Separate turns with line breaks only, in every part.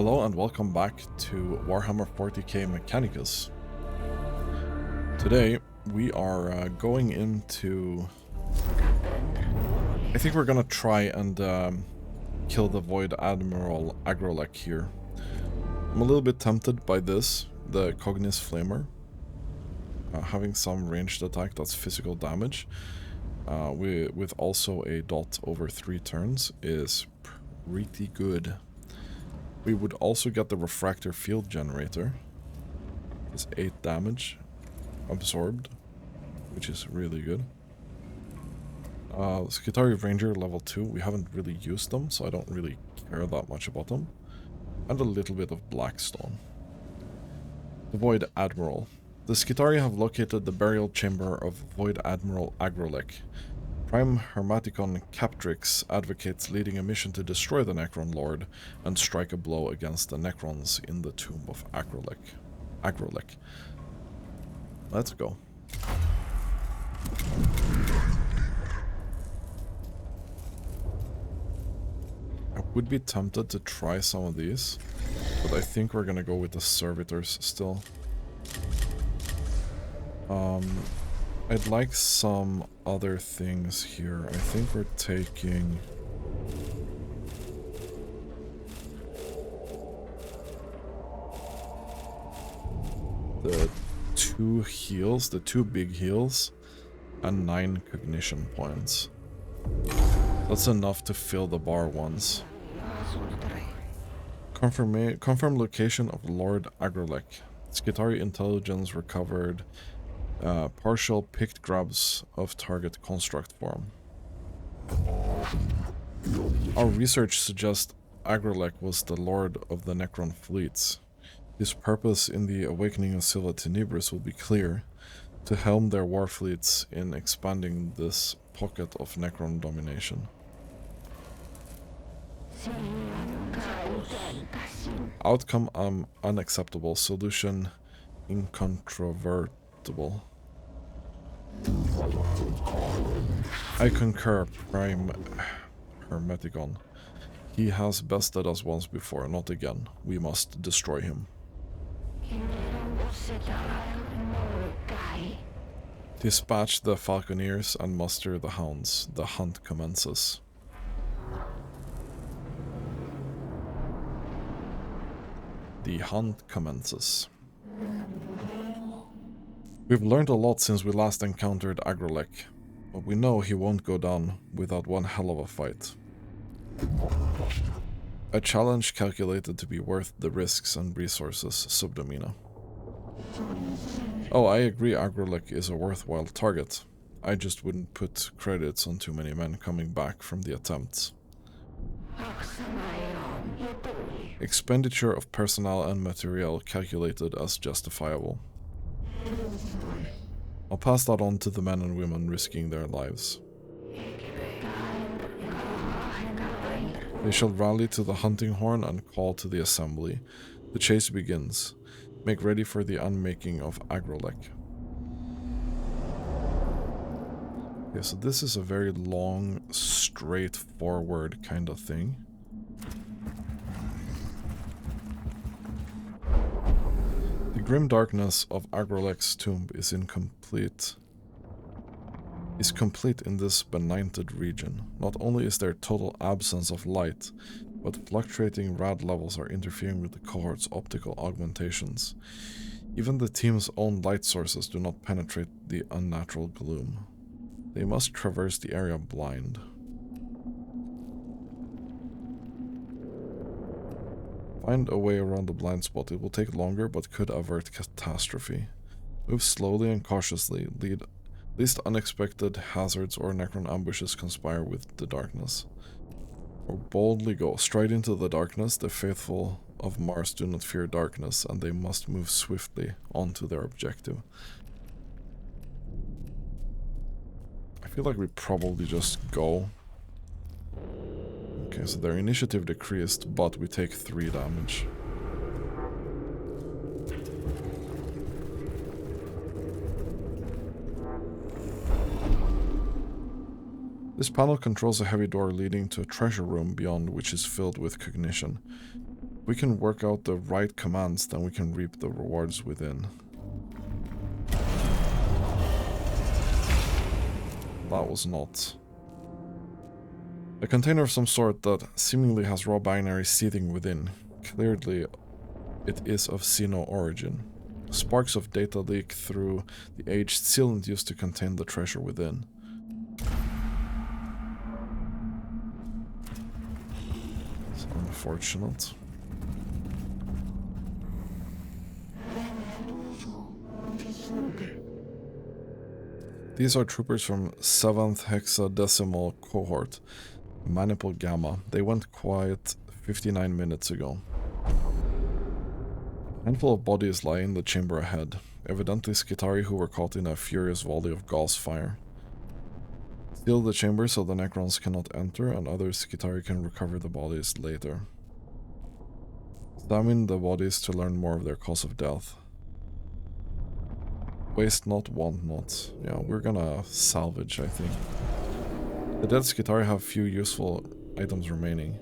Hello and welcome back to Warhammer 40k Mechanicus. Today we are going into... I think we're gonna try and kill the Void Admiral Agrolekh here. I'm a little bit tempted by this, the Cognis Flamer. Having some ranged attack that's physical damage, with also a dot over 3 turns is pretty good. We would also get the Refractor Field Generator. It's 8 damage absorbed, which is really good. Skitari Ranger level 2, we haven't really used them, so I don't really care that much about them. And a little bit of Blackstone. The Void Admiral. The Skitari have located the burial chamber of Void Admiral Agrolekh. Prime Hermaticon Captrix advocates leading a mission to destroy the Necron Lord and strike a blow against the Necrons in the tomb of Agrolekh. Let's go. I would be tempted to try some of these, but I think we're gonna go with the servitors still. I'd like some other things here. I think we're taking... the 2 heals, the 2 big heals, and 9 cognition points. That's enough to fill the bar once. Confirm location of Lord Agrolekh. Skitari intelligence recovered. Partial picked grabs of target construct form. Our research suggests Agrolekh was the lord of the Necron fleets. His purpose in the awakening of Silva Tenebris will be clear: to helm their war fleets in expanding this pocket of Necron domination. Outcome unacceptable. Solution incontrovertible. I concur, Prime Hermaticon. He has bested us once before, not again. We must destroy him. Dispatch the falconeers and muster the hounds. The hunt commences. The hunt commences. We've learned a lot since we last encountered Agrolekh, but we know he won't go down without one hell of a fight. A challenge calculated to be worth the risks and resources, Subdomina. Oh, I agree Agrolekh is a worthwhile target. I just wouldn't put credits on too many men coming back from the attempts. Expenditure of personnel and material calculated as justifiable. I'll pass that on to the men and women risking their lives. They shall rally to the hunting horn and call to the assembly. The chase begins. Make ready for the unmaking of Agrolekh. Okay, so this is a very long, straightforward kind of thing. The grim darkness of Agrolek's tomb is complete in this benighted region. Not only is there total absence of light, but fluctuating rad levels are interfering with the cohort's optical augmentations. Even the team's own light sources do not penetrate the unnatural gloom. They must traverse the area blind. Find a way around the blind spot. It will take longer, but could avert catastrophe. Move slowly and cautiously. Least unexpected hazards or Necron ambushes conspire with the darkness. Or boldly go. Stride into the darkness. The faithful of Mars do not fear darkness, and they must move swiftly on to their objective. I feel like we probably just go. Okay, so their initiative decreased, but we take 3 damage. This panel controls a heavy door leading to a treasure room beyond, which is filled with cognition. We can work out the right commands, then we can reap the rewards within. That was not. A container of some sort that seemingly has raw binary seething within. Clearly, it is of Xeno origin. Sparks of data leak through the aged sealant used to contain the treasure within. It's unfortunate. These are troopers from 7th Hexadecimal Cohort, Maniple Gamma. They went quiet 59 minutes ago. A handful of bodies lie in the chamber ahead, evidently Skitari who were caught in a furious volley of gauze fire. Seal the chamber so the Necrons cannot enter, and other Skitari can recover the bodies later. Examine the bodies to learn more of their cause of death. Waste not, want not. Yeah, we're gonna salvage, I think. The dead Skitari have few useful items remaining.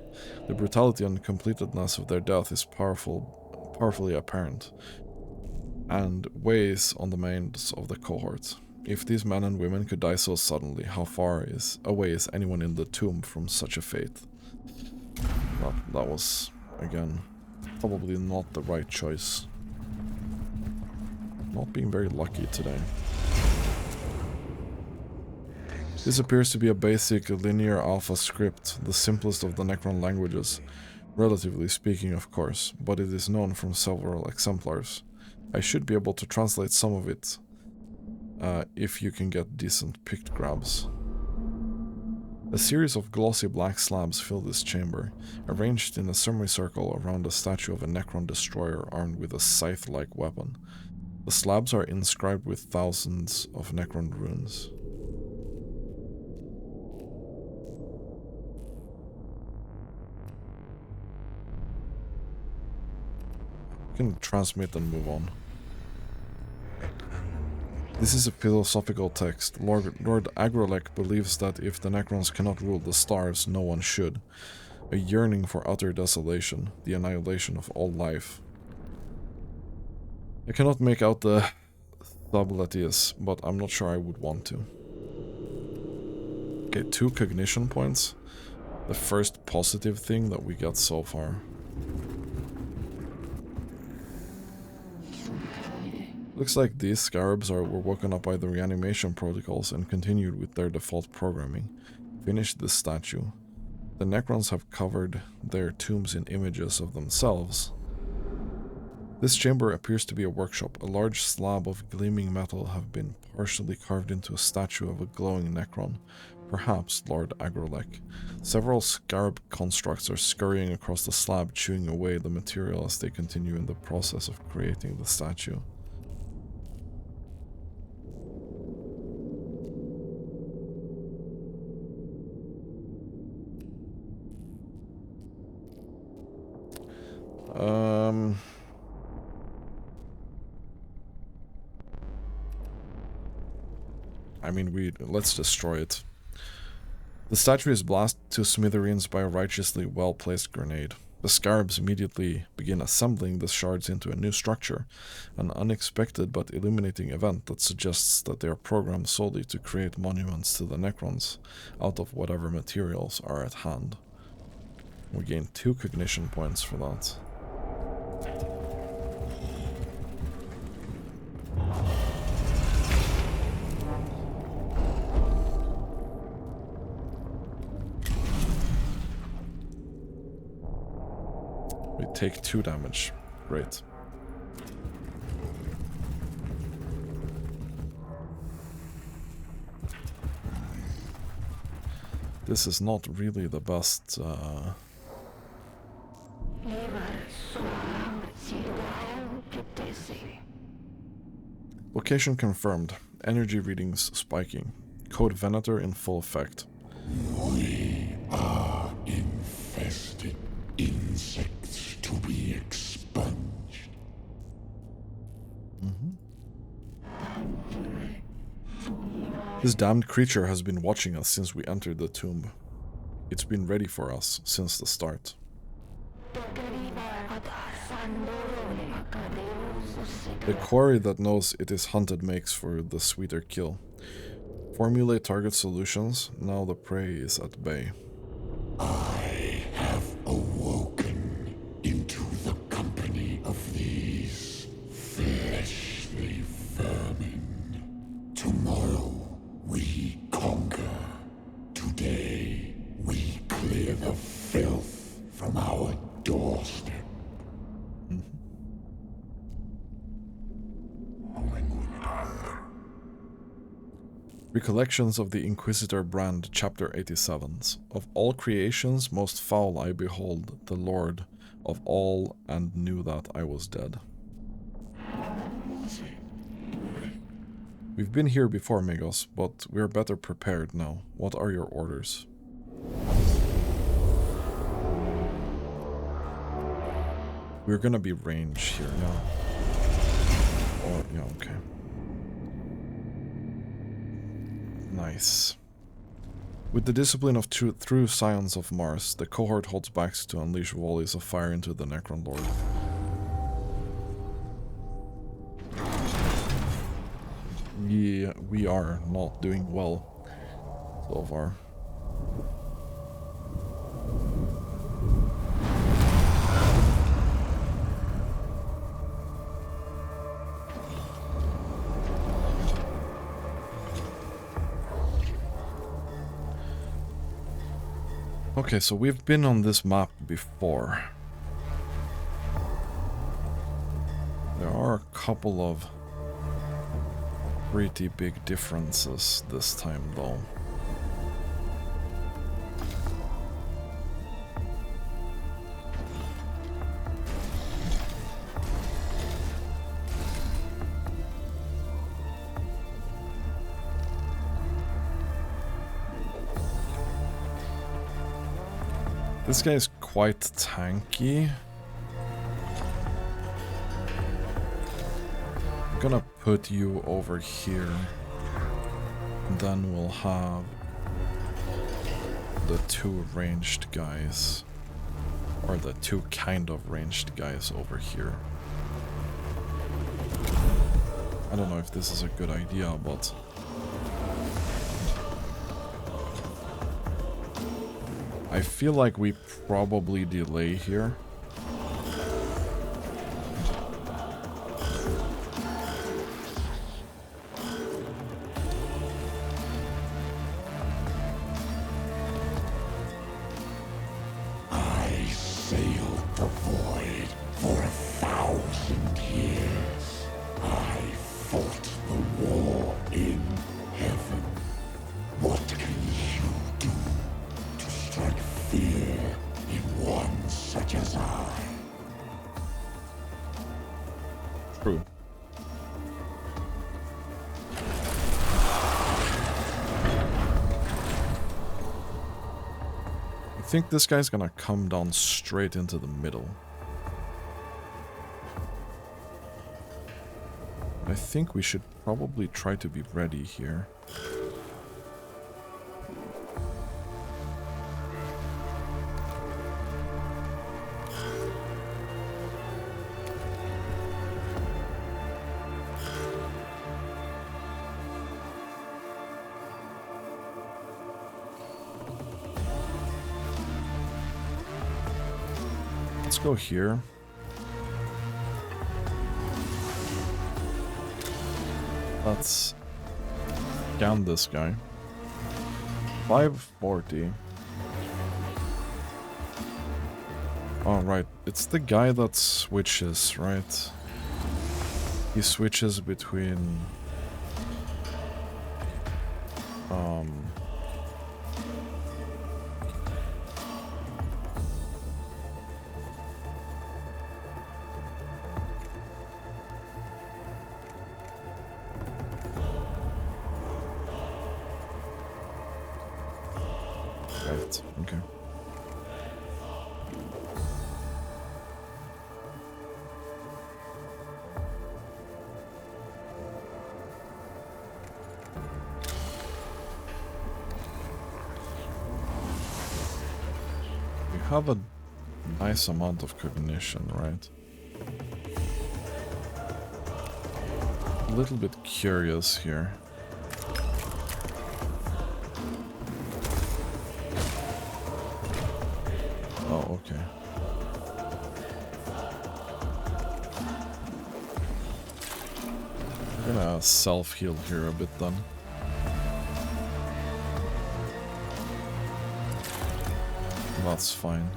The brutality and completedness of their death is powerfully apparent, and weighs on the minds of the cohort. If these men and women could die so suddenly, how far away is anyone in the tomb from such a fate? That was, again, probably not the right choice. Not being very lucky today. This appears to be a basic linear alpha script, the simplest of the Necron languages, relatively speaking of course, but it is known from several exemplars. I should be able to translate some of it, if you can get decent picked grabs. A series of glossy black slabs fill this chamber, arranged in a semicircle around a statue of a Necron destroyer armed with a scythe-like weapon. The slabs are inscribed with thousands of Necron runes. We can transmit and move on. This is a philosophical text. Lord Agrolekh believes that if the Necrons cannot rule the stars, no one should. A yearning for utter desolation, the annihilation of all life. I cannot make out the tabletop, but I'm not sure I would want to. Okay, 2 cognition points. The first positive thing that we got so far. Looks like these scarabs were woken up by the reanimation protocols and continued with their default programming. Finished this statue. The Necrons have covered their tombs in images of themselves. This chamber appears to be a workshop. A large slab of gleaming metal have been partially carved into a statue of a glowing Necron, perhaps Lord Agrolekh. Several scarab constructs are scurrying across the slab, chewing away the material as they continue in the process of creating the statue. I mean, let's destroy it. The statue is blasted to smithereens by a righteously well-placed grenade. The scarabs immediately begin assembling the shards into a new structure, an unexpected but illuminating event that suggests that they are programmed solely to create monuments to the Necrons out of whatever materials are at hand. We gain 2 cognition points for that. We take 2 damage. Great. This is not really the best, Location confirmed. Energy readings spiking. Code Venator in full effect.
We are infested insects to be expunged.
This damned creature has been watching us since we entered the tomb. It's been ready for us since the start. The quarry that knows it is hunted makes for the sweeter kill. Formulate target solutions, now the prey is at bay.
I have awoken into the company of these fleshly vermin. Tomorrow we conquer. Today we clear the filth from our doorstep.
Recollections of the Inquisitor Brand, Chapter 87. Of all creations, most foul I behold, the Lord of all, and knew that I was dead. We've been here before, Migos, but we're better prepared now. What are your orders? We're gonna be range here now. Or, yeah, okay. Nice. With the discipline of true science of Mars, the cohort holds back to unleash volleys of fire into the Necron Lord. Yeah, we are not doing well so far. Okay, so we've been on this map before. There are a couple of pretty big differences this time, though. This guy is quite tanky. I'm gonna put you over here. And then we'll have the two ranged guys. Or the two kind of ranged guys over here. I don't know if this is a good idea, but... I feel like we probably delay here.
I sailed the void for 1,000 years. I fought the war in heaven. What can you do to strike fear in one such as I?
True. I think this guy's gonna come down straight into the middle. I think we should probably try to be ready here. Let's go here. Let's scan this guy. 540. Oh, right. It's the guy that switches, right? He switches between... Right, okay. We have a nice amount of cognition, right? A little bit curious here. Oh, okay. I'm gonna self-heal here a bit then. That's fine.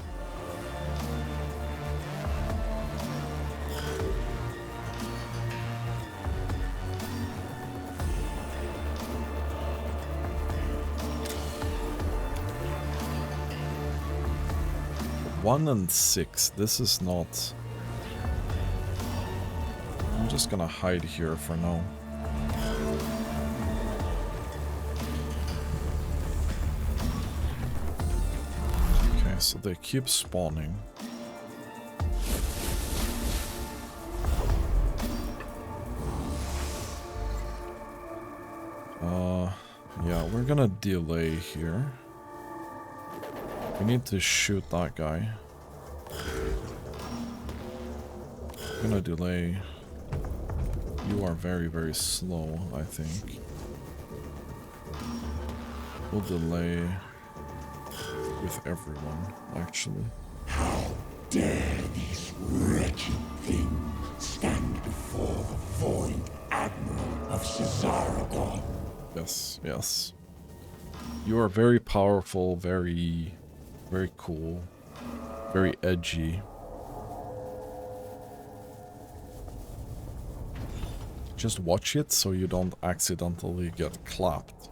One and 6. This is not... I'm just gonna hide here for now. Okay, so they keep spawning. Yeah, we're gonna delay here. We need to shoot that guy. I'm gonna delay. You are very, very slow, I think. We'll delay with everyone, actually.
How dare these wretched things stand before the void Admiral of Cesaragon?
Yes, yes. You are very powerful, very cool, very edgy. Just watch it so you don't accidentally get clapped.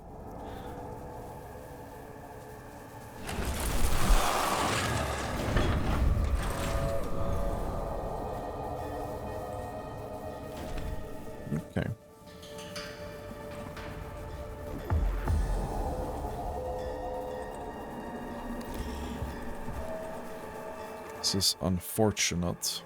Okay. This is unfortunate.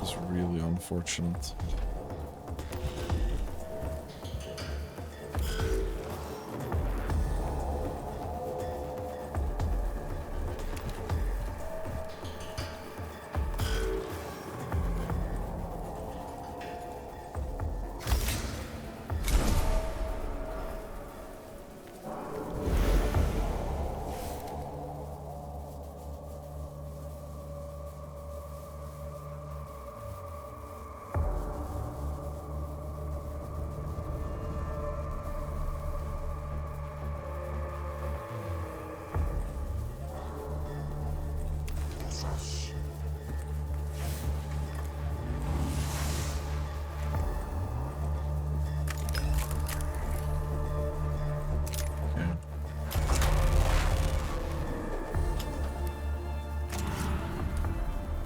It's really unfortunate.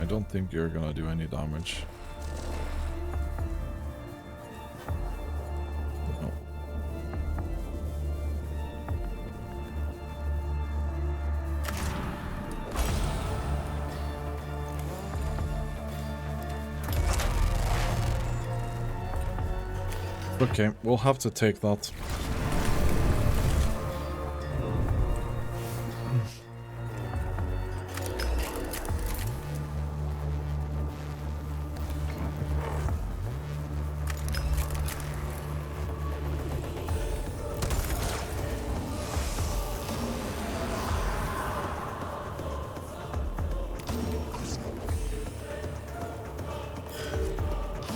I don't think you're gonna do any damage. No. Okay, we'll have to take that.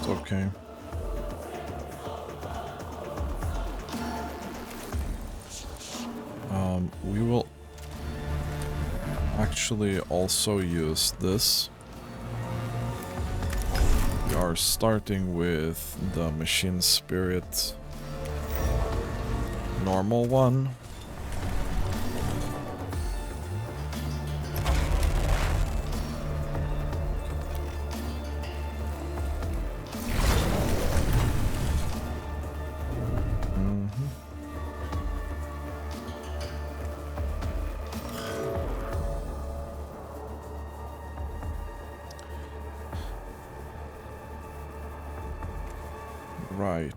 Okay. We will actually also use this. We are starting with the Machine Spirit normal one. Right.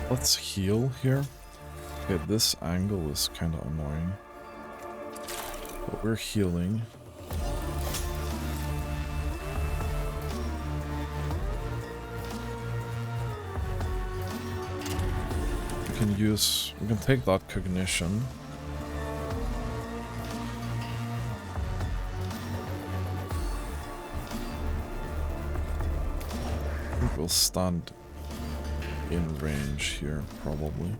Let's heal here. Okay, this angle is kind of annoying. But we're healing. We can take that cognition. I think we'll stand in range here, probably.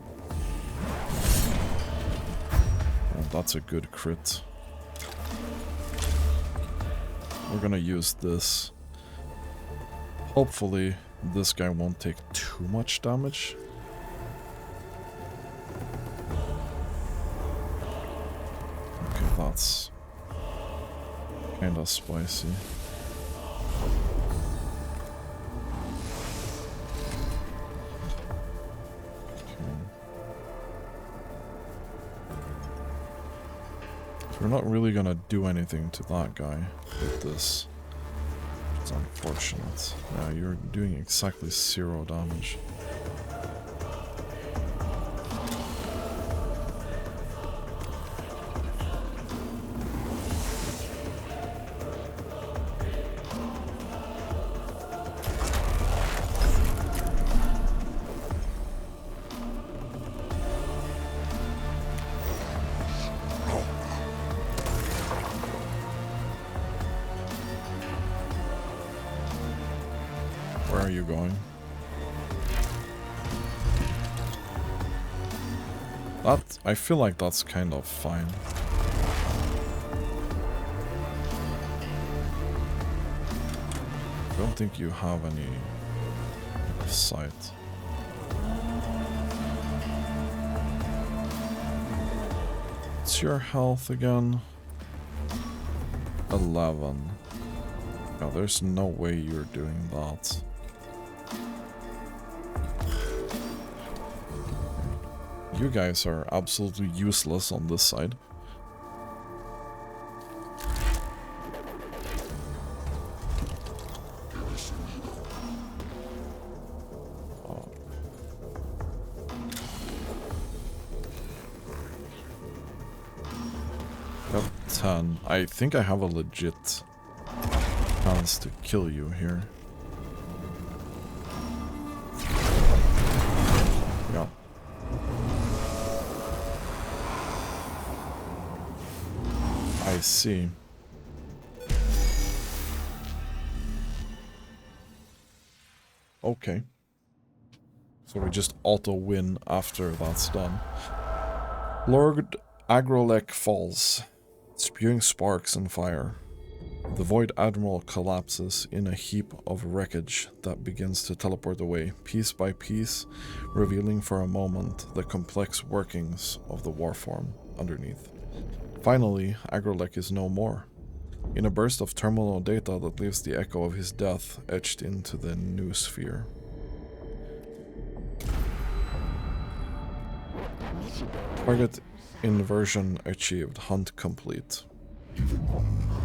And that's a good crit. We're gonna use this. Hopefully, this guy won't take too much damage. Okay, that's kinda spicy. We're not really gonna do anything to that guy with this. It's unfortunate. Yeah, you're doing exactly 0 damage. Where are you going? That, I feel like that's kind of fine. I don't think you have any sight. What's your health again? 11. Oh, there's no way you're doing that. You guys are absolutely useless on this side. Oh. Got 10. I think I have a legit chance to kill you here. Yeah. I see. Okay. So we just auto-win after that's done. Lord Agrolekh falls, spewing sparks and fire. The Void Admiral collapses in a heap of wreckage that begins to teleport away, piece by piece, revealing for a moment the complex workings of the warform underneath. Finally, Agrolekh is no more. In a burst of terminal data that leaves the echo of his death etched into the new sphere. Target inversion achieved. Hunt complete.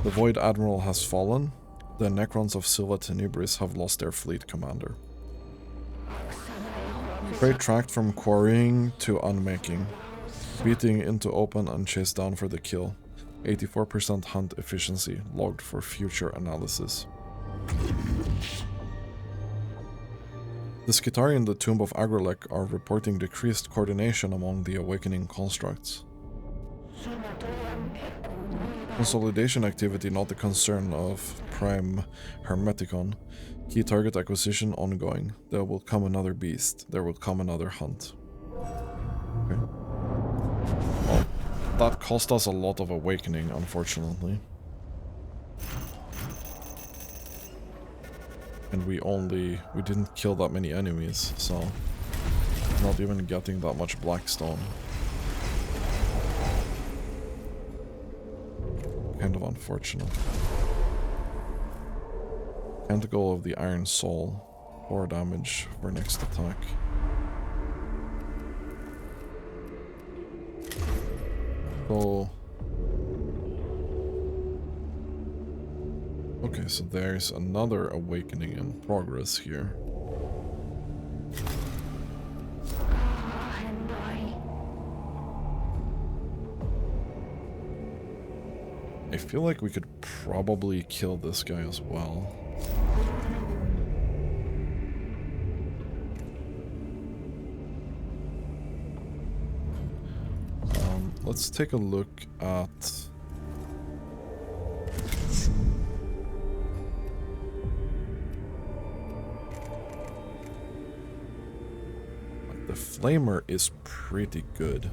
The Void Admiral has fallen. The Necrons of Silva Tenebris have lost their fleet commander. Prey tracked from quarrying to unmaking. Beating into open and chased down for the kill. 84% hunt efficiency logged for future analysis. The Skitari in the Tomb of Agrolekh are reporting decreased coordination among the awakening constructs. Consolidation activity not the concern of Prime Hermeticon. Key target acquisition ongoing. There will come another beast. There will come another hunt. Okay. Well, that cost us a lot of awakening, unfortunately. And we didn't kill that many enemies, so not even getting that much Blackstone. Kind of unfortunate. Tentacle of the Iron Soul. 4 damage for next attack. So... okay, so there's another awakening in progress here. I feel like we could probably kill this guy as well. Let's take a look at... The flamer is pretty good.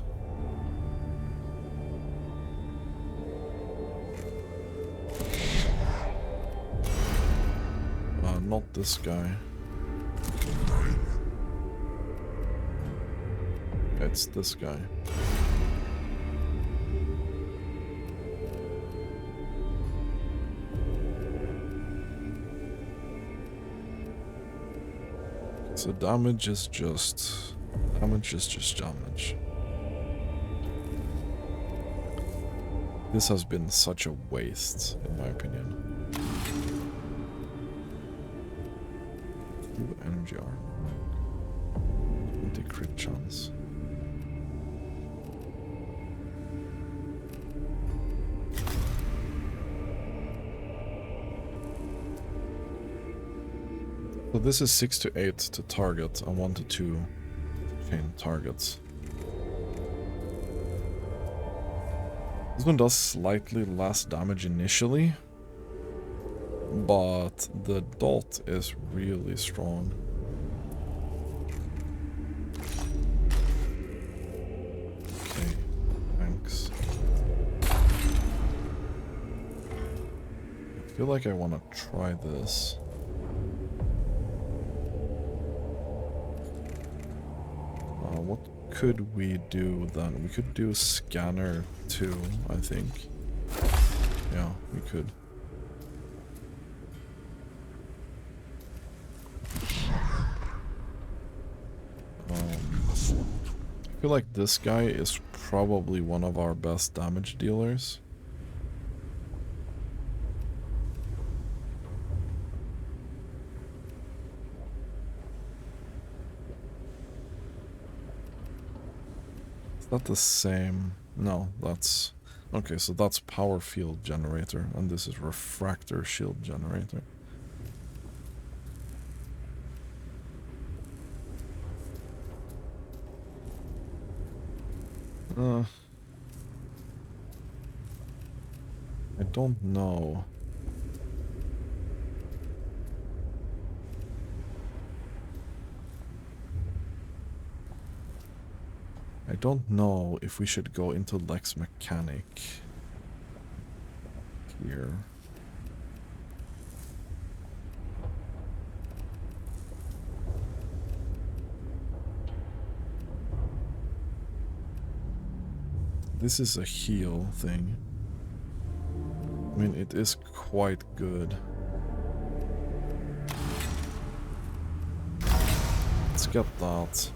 Not this guy. It's this guy. So damage is just damage. This has been such a waste, in my opinion. Energy armor. 20 crit chance. So this is 6 to 8 to target and 1 to 2 chain targets. This one does slightly less damage initially, but the dot is really strong. Okay, thanks. I feel like I want to try this. What could we do then? We could do scanner 2, I think. Yeah, we could. I feel like this guy is probably one of our best damage dealers. Is that the same? No, that's... Okay, so that's power field generator, and this is refractor shield generator. I don't know. I don't know if we should go into Lex Mechanic here. This is a heal thing. I mean, it is quite good. Let's get that.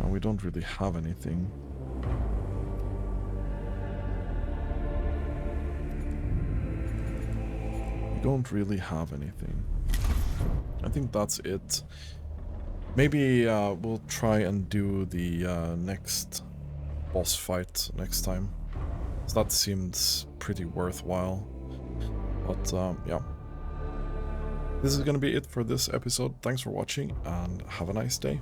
We don't really have anything. We don't really have anything. I think that's it. Maybe we'll try and do the next boss fight next time. So that seemed pretty worthwhile. But yeah. This is gonna be it for this episode. Thanks for watching and have a nice day.